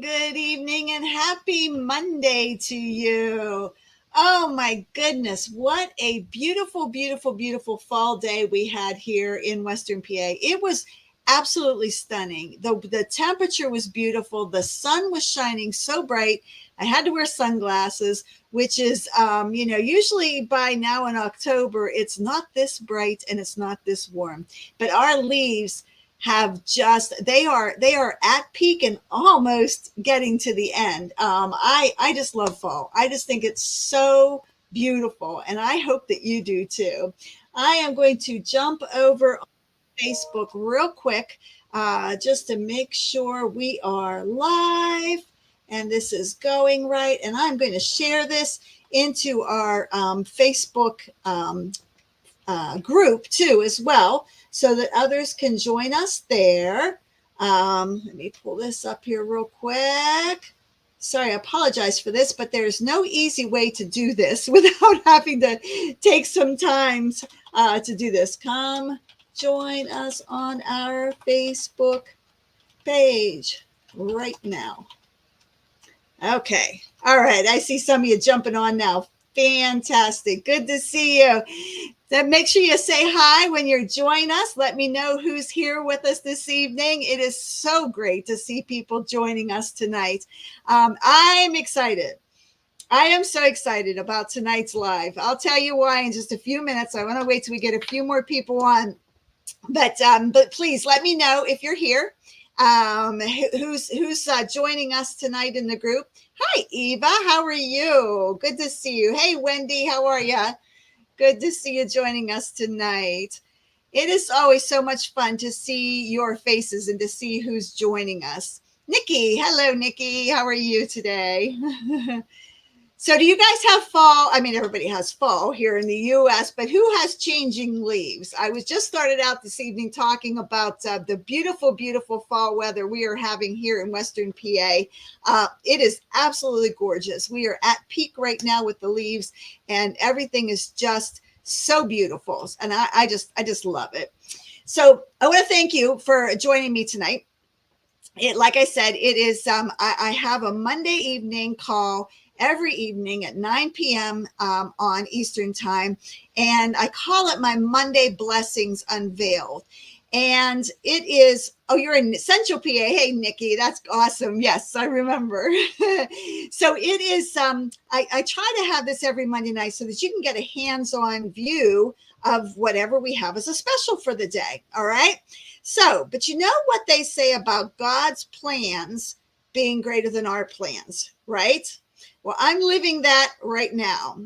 good evening, and happy Monday to you. Oh my goodness, what a beautiful, beautiful, beautiful fall day we had here in Western PA. It was absolutely stunning. The temperature was beautiful. The sun was shining so bright. I had to wear sunglasses, which is, usually by now in October, it's not this bright and it's not this warm. But our leaves have just they are at peak and almost getting to the end. I just love fall. I just think it's so beautiful, and I hope that you do too. I am going to jump over on Facebook real quick, just to make sure we are live and this is going right, and I'm going to share this into our Facebook group too as well, so that others can join us there. Let me pull this up here real quick. Sorry, I apologize for this, but there's no easy way to do this without having to take some time to do this. Come join us on our Facebook page right now. Okay. All right. I see some of you jumping on now. Fantastic. Good to see you. Then make sure you say hi when you join us. Let me know who's here with us this evening. It is so great to see people joining us tonight. I'm excited. I am so excited about tonight's live. I'll tell you why in just a few minutes. I want to wait till we get a few more people on. But please let me know if you're here. Who's joining us tonight in the group. Hi, Eva. How are you? Good to see you. Hey, Wendy. How are you? Good to see you joining us tonight. It is always so much fun to see your faces and to see who's joining us. Nikki. Hello, Nikki. How are you today? So do you guys have fall? I mean, everybody has fall here in the U.S., but who has changing leaves? I was just started out this evening talking about the beautiful, beautiful fall weather we are having here in Western PA. It is absolutely gorgeous. We are at peak right now with the leaves, and everything is just so beautiful. And I just love it. So I want to thank you for joining me tonight. Like I said, it is, I have a Monday evening call every evening at 9 p.m. On Eastern time. And I call it my Monday Blessings Unveiled. And it is, oh, you're in Central PA. Hey, Nikki, that's awesome. Yes, I remember. So it is, I try to have this every Monday night so that you can get a hands-on view of whatever we have as a special for the day. All right. So, but you know what they say about God's plans being greater than our plans, right? Well, I'm living that right now.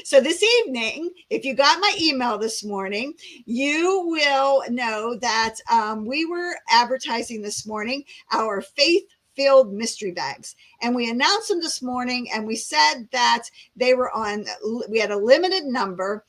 So this evening, if you got my email this morning, you will know that we were advertising this morning our faith-filled mystery bags. And we announced them this morning, and we said that we had a limited number.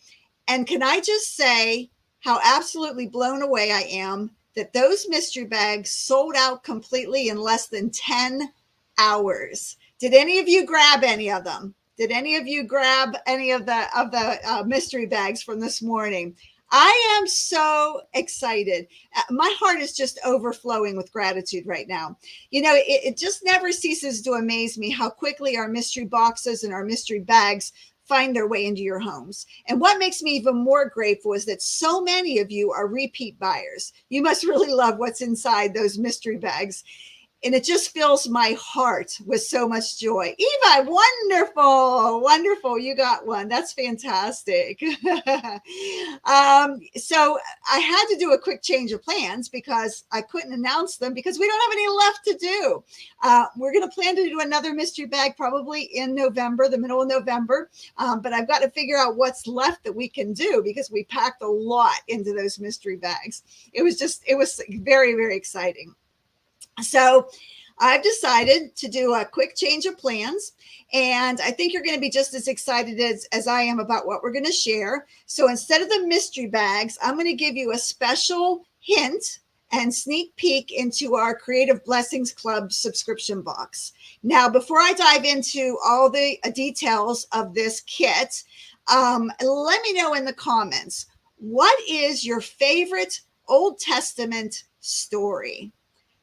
And can I just say how absolutely blown away I am that those mystery bags sold out completely in less than 10 hours. Did any of you grab any of them? Did any of you grab any of the mystery bags from this morning? I am so excited. My heart is just overflowing with gratitude right now. You know, it just never ceases to amaze me how quickly our mystery boxes and our mystery bags find their way into your homes. And what makes me even more grateful is that so many of you are repeat buyers. You must really love what's inside those mystery bags. And it just fills my heart with so much joy. Eva, wonderful, wonderful. You got one. That's fantastic. So I had to do a quick change of plans because I couldn't announce them because we don't have any left to do. We're going to plan to do another mystery bag probably in November, the middle of November. But I've got to figure out what's left that we can do because we packed a lot into those mystery bags. It was very, very exciting. So I've decided to do a quick change of plans, and I think you're going to be just as excited as I am about what we're going to share. So instead of the mystery bags, I'm going to give you a special hint and sneak peek into our Creative Blessings Club subscription box. Now, before I dive into all the details of this kit, let me know in the comments, what is your favorite Old Testament story?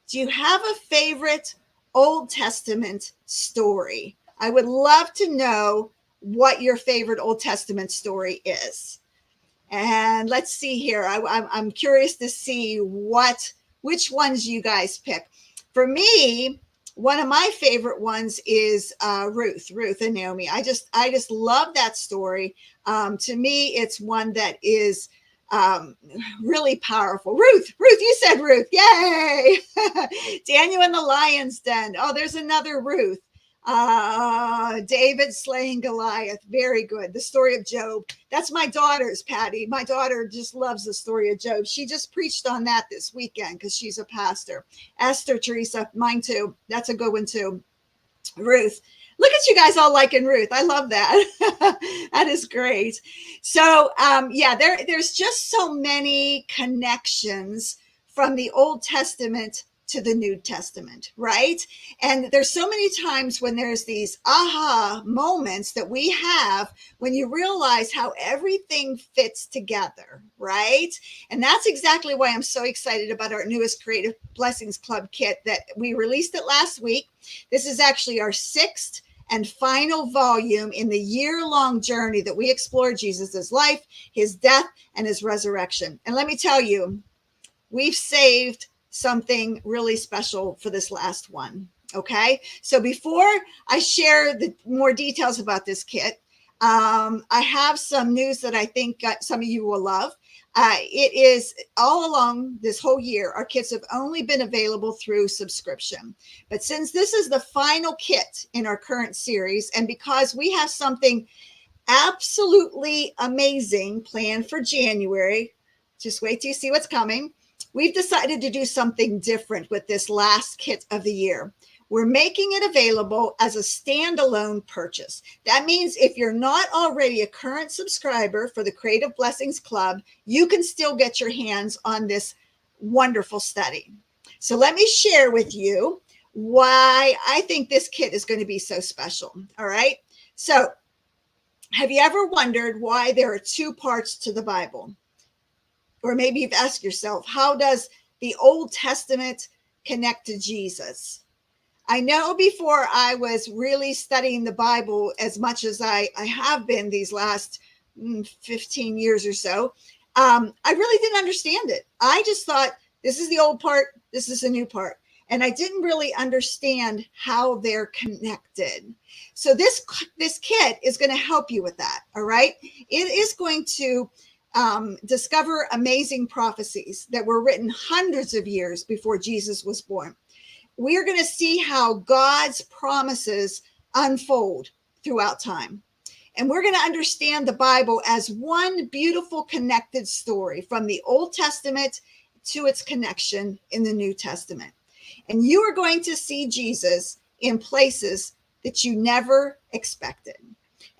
Do you have a favorite Old Testament story. I would love to know what your favorite Old Testament story is. And let's see here. I'm curious to see which ones you guys pick. For me, one of my favorite ones is Ruth and Naomi. I just love that story. To me, it's one that is really powerful. Ruth, you said Ruth. Yay! Daniel in the lion's den. Oh, there's another Ruth. David slaying Goliath. Very good. The story of Job. That's my daughter's, Patty. My daughter just loves the story of Job. She just preached on that this weekend because she's a pastor. Esther, Teresa, mine too. That's a good one too. Ruth. Look at you guys all liking Ruth. I love that. That is great. So, there's just so many connections from the Old Testament to the New Testament, right? And there's so many times when there's these aha moments that we have when you realize how everything fits together, right? And that's exactly why I'm so excited about our newest Creative Blessings Club kit that we released it last week. This is actually our 6th and final volume in the year-long journey that we explore Jesus's life, his death, and his resurrection. And let me tell you, we've saved something really special for this last one. Okay. So before I share the more details about this kit, I have some news that I think some of you will love. It is all along this whole year, our kits have only been available through subscription. But since this is the final kit in our current series, and because we have something absolutely amazing planned for January, just wait till you see what's coming. We've decided to do something different with this last kit of the year. We're making it available as a standalone purchase. That means if you're not already a current subscriber for the Creative Blessings Club, you can still get your hands on this wonderful study. So let me share with you why I think this kit is going to be so special. All right. So have you ever wondered why there are 2 parts to the Bible? Or maybe you've asked yourself, how does the Old Testament connect to Jesus? I know before I was really studying the Bible as much as I have been these last 15 years or so, I really didn't understand it. I just thought, this is the old part, this is the new part. And I didn't really understand how they're connected. So this kit is going to help you with that, all right? It is going to discover amazing prophecies that were written hundreds of years before Jesus was born. We are going to see how God's promises unfold throughout time. And we're going to understand the Bible as one beautiful connected story from the Old Testament to its connection in the New Testament. And you are going to see Jesus in places that you never expected.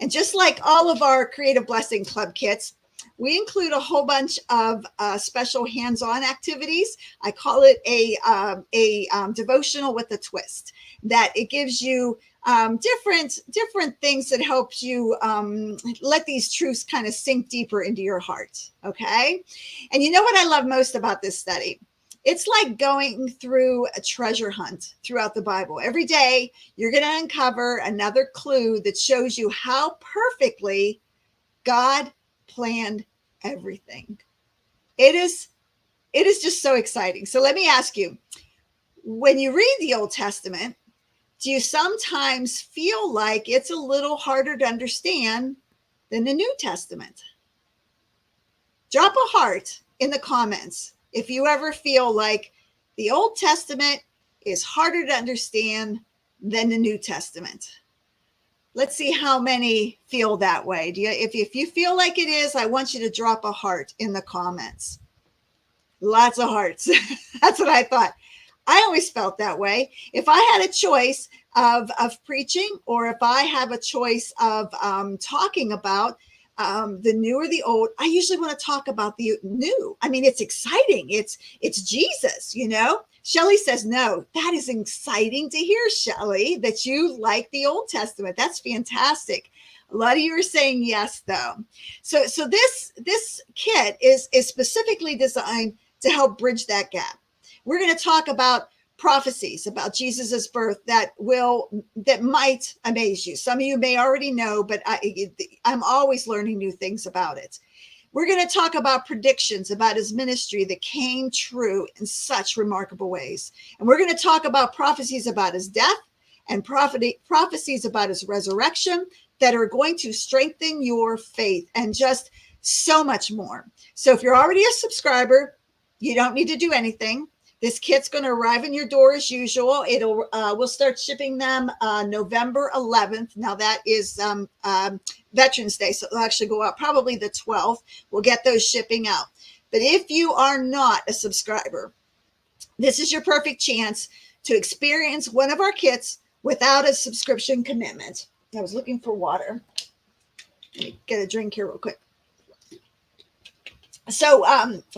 And just like all of our Creative Blessing Club kits, we include a whole bunch of special hands-on activities. I call it a devotional with a twist, that it gives you different things that helps you let these truths kind of sink deeper into your heart. Okay. And you know what I love most about this study? It's like going through a treasure hunt throughout the Bible. Every day, you're going to uncover another clue that shows you how perfectly God planned everything. It is just so exciting. So let me ask you, when you read the Old Testament, do you sometimes feel like it's a little harder to understand than the New Testament? Drop a heart in the comments if you ever feel like the Old Testament is harder to understand than the New Testament. Let's see how many feel that way. If you feel like it is, I want you to drop a heart in the comments. Lots of hearts. That's what I thought. I always felt that way. If I had a choice of preaching, or if I have a choice of talking about the new or the old, I usually want to talk about the new. I mean, it's exciting. It's Jesus, you know. Shelley says, no, that is exciting to hear, Shelley, that you like the Old Testament. That's fantastic. A lot of you are saying yes, though. So this kit is specifically designed to help bridge that gap. We're going to talk about prophecies about Jesus's birth that might amaze you. Some of you may already know, but I'm always learning new things about it. We're going to talk about predictions about his ministry that came true in such remarkable ways. And we're going to talk about prophecies about his death and prophecies about his resurrection that are going to strengthen your faith, and just so much more. So if you're already a subscriber, you don't need to do anything. This kit's going to arrive in your door as usual. We'll start shipping them November 11th. Now that is Veterans Day, so it'll actually go out probably the 12th. We'll get those shipping out. But if you are not a subscriber, this is your perfect chance to experience one of our kits without a subscription commitment. I was looking for water. Let me get a drink here real quick. So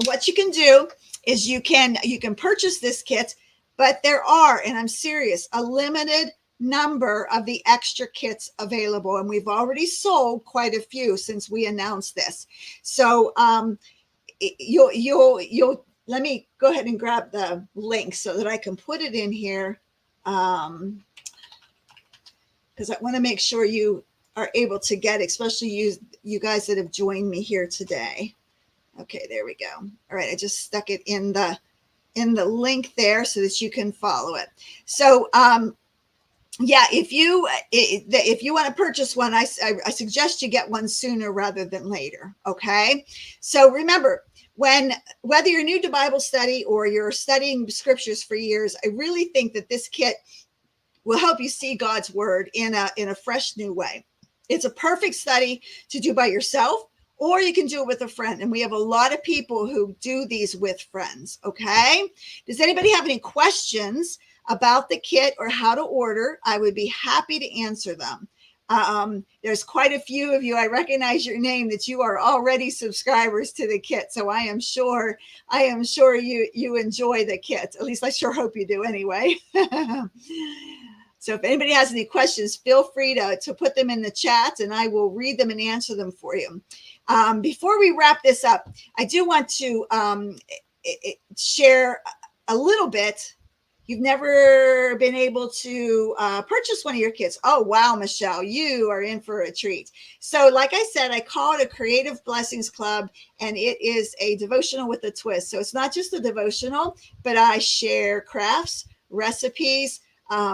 what you can do is you can purchase this kit, but there are, and I'm serious, a limited number of the extra kits available, and we've already sold quite a few since we announced this. So you'll let me go ahead and grab the link so that I can put it in here, because I want to make sure you are able to get it, especially you guys that have joined me here today. Okay, there we go. All right, I just stuck it in the link there so that you can follow it. So yeah, if you want to purchase one, I suggest you get one sooner rather than later. Okay, so remember, whether you're new to Bible study or you're studying scriptures for years, I really think that this kit will help you see God's word in a fresh new way. It's a perfect study to do by yourself, or you can do it with a friend. And we have a lot of people who do these with friends. Okay. Does anybody have any questions about the kit or how to order? I would be happy to answer them. There's quite a few of you. I recognize your name, that you are already subscribers to the kit. So I am sure you enjoy the kit. At least I sure hope you do anyway. So if anybody has any questions, feel free to put them in the chat and I will read them and answer them for you. Before we wrap this up, I do want to share a little bit. You've never been able to purchase one of your kits. Oh, wow, Michelle, you are in for a treat. So like I said, I call it a Creative Blessings Club, and it is a devotional with a twist. So it's not just a devotional, but I share crafts, recipes,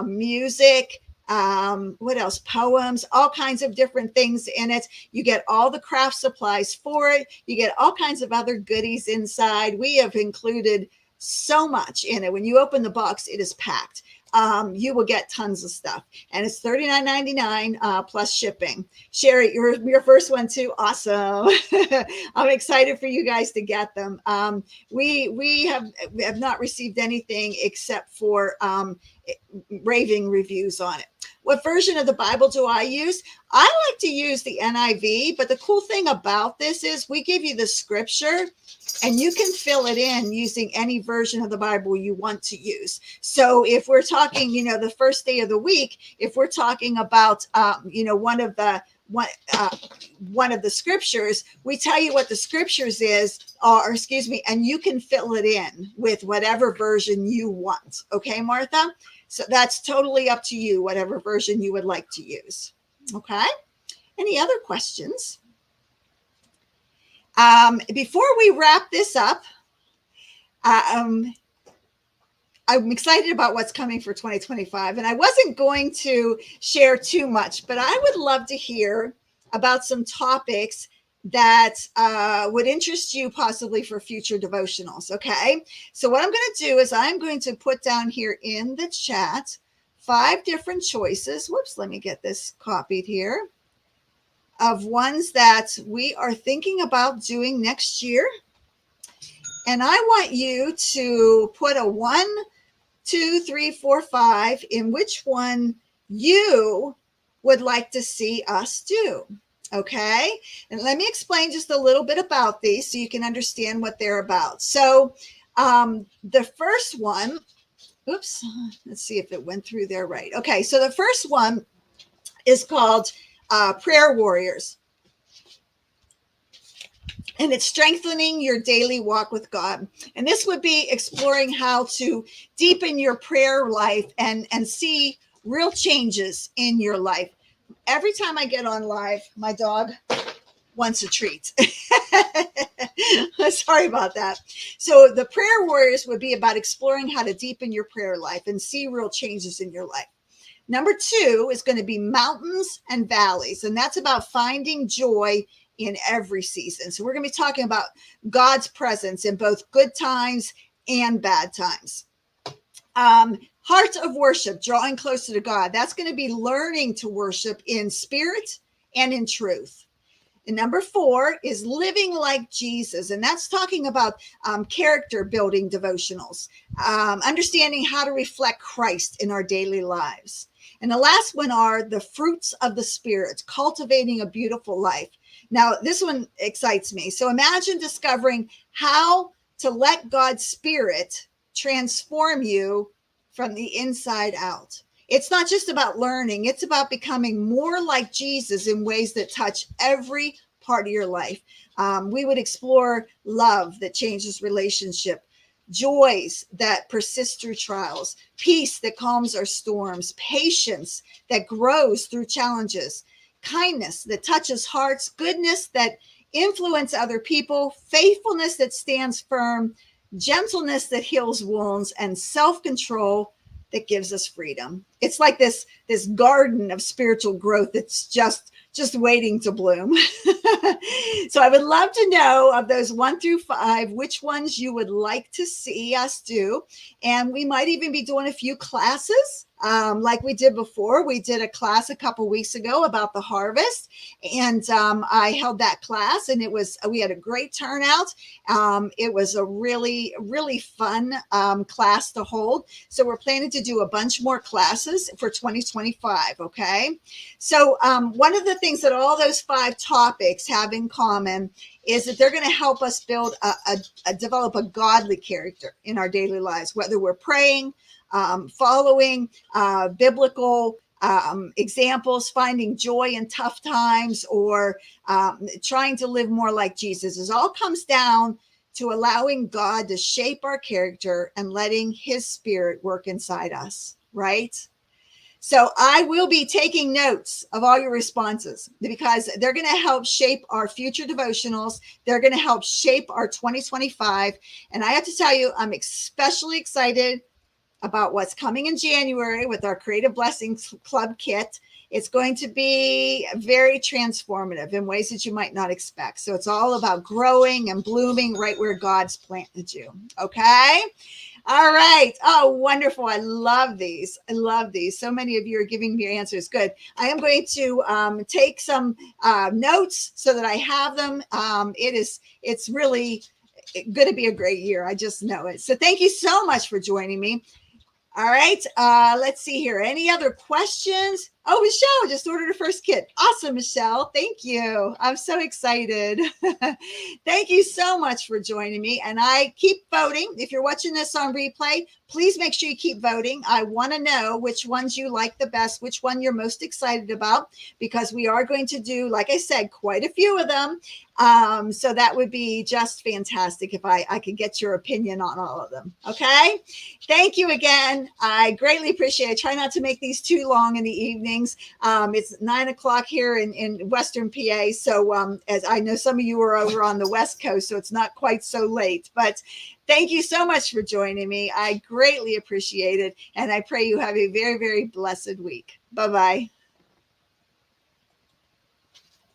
music, what else? Poems, all kinds of different things in it. You get all the craft supplies for it. You get all kinds of other goodies inside. We have included so much in it. When you open the box, it is packed. You will get tons of stuff, and it's $39.99 plus shipping. Sherry, you're your first one too. Awesome. I'm excited for you guys to get them. We have not received anything except for raving reviews on it. What version of the Bible do I use? I like to use the NIV, but the cool thing about this is we give you the scripture and you can fill it in using any version of the Bible you want to use. So if we're talking, the first day of the week, if we're talking about, one of the scriptures, we tell you what the scriptures and you can fill it in with whatever version you want. Okay, Martha? So that's totally up to you, whatever version you would like to use. Okay. Any other questions? Before we wrap this up, I'm excited about what's coming for 2025. And I wasn't going to share too much, but I would love to hear about some topics that would interest you possibly for future devotionals. Okay. So what I'm going to do is I'm going to put down here in the chat 5 different choices. Whoops. Let me get this copied here, of ones that we are thinking about doing next year. And I want you to put a 1, 2, 3, 4, 5 in which one you would like to see us do. Okay. And let me explain just a little bit about these so you can understand what they're about. So the first one, oops, let's see if it went through there right. Okay. So the first one is called Prayer Warriors. And it's strengthening your daily walk with God. And this would be exploring how to deepen your prayer life and see real changes in your life. Every time I get on live, my dog wants a treat. Sorry about that. So the prayer warriors would be about exploring how to deepen your prayer life and see real changes in your life. Number 2 is going to be mountains and valleys, and that's about finding joy in every season. So we're going to be talking about God's presence in both good times and bad times. Heart of worship, drawing closer to God. That's going to be learning to worship in spirit and in truth. And number 4 is living like Jesus. And that's talking about character building devotionals, understanding how to reflect Christ in our daily lives. And the last one are the fruits of the Spirit, cultivating a beautiful life. Now, this one excites me. So imagine discovering how to let God's Spirit transform you from the inside out. It's not just about learning. It's about becoming more like Jesus in ways that touch every part of your life. We would explore love that changes relationship, joys that persist through trials, peace that calms our storms, patience that grows through challenges, kindness that touches hearts, goodness that influences other people, faithfulness that stands firm, gentleness that heals wounds, and self-control that gives us freedom. It's like this garden of spiritual growth that's just waiting to bloom. So I would love to know, of those 1 through 5, which ones you would like to see us do. And we might even be doing a few classes like we did before. We did a class a couple weeks ago about the harvest, and I held that class, and we had a great turnout. It was a really, really fun class to hold. So we're planning to do a bunch more classes for 2025. Okay. So one of the things that all those 5 topics have in common is that they're going to help us build develop a godly character in our daily lives, whether we're praying, following biblical examples, finding joy in tough times, or trying to live more like Jesus. It all comes down to allowing God to shape our character and letting his Spirit work inside us, right? So I will be taking notes of all your responses, because they're going to help shape our future devotionals. They're going to help shape our 2025. And I have to tell you, I'm especially excited about what's coming in January with our Creative Blessings Club kit. It's going to be very transformative in ways that you might not expect. So it's all about growing and blooming right where God's planted you. Okay. All right. Oh, wonderful. I love these. I love these. So many of you are giving me your answers. Good. I am going to take some notes so that I have them. It's really going to be a great year. I just know it. So thank you so much for joining me. All right. Let's see here. Any other questions? Oh, Michelle just ordered her first kit. Awesome, Michelle. Thank you. I'm so excited. Thank you so much for joining me. And I keep voting. If you're watching this on replay, please make sure you keep voting. I want to know which ones you like the best, which one you're most excited about, because we are going to do, like I said, quite a few of them. So that would be just fantastic if I could get your opinion on all of them. Okay. Thank you again. I greatly appreciate it. I try not to make these too long in the evenings. It's 9:00 here in Western PA. So as I know, some of you are over on the West Coast, so it's not quite so late, but thank you so much for joining me. I greatly appreciate it. And I pray you have a very, very blessed week. Bye-bye.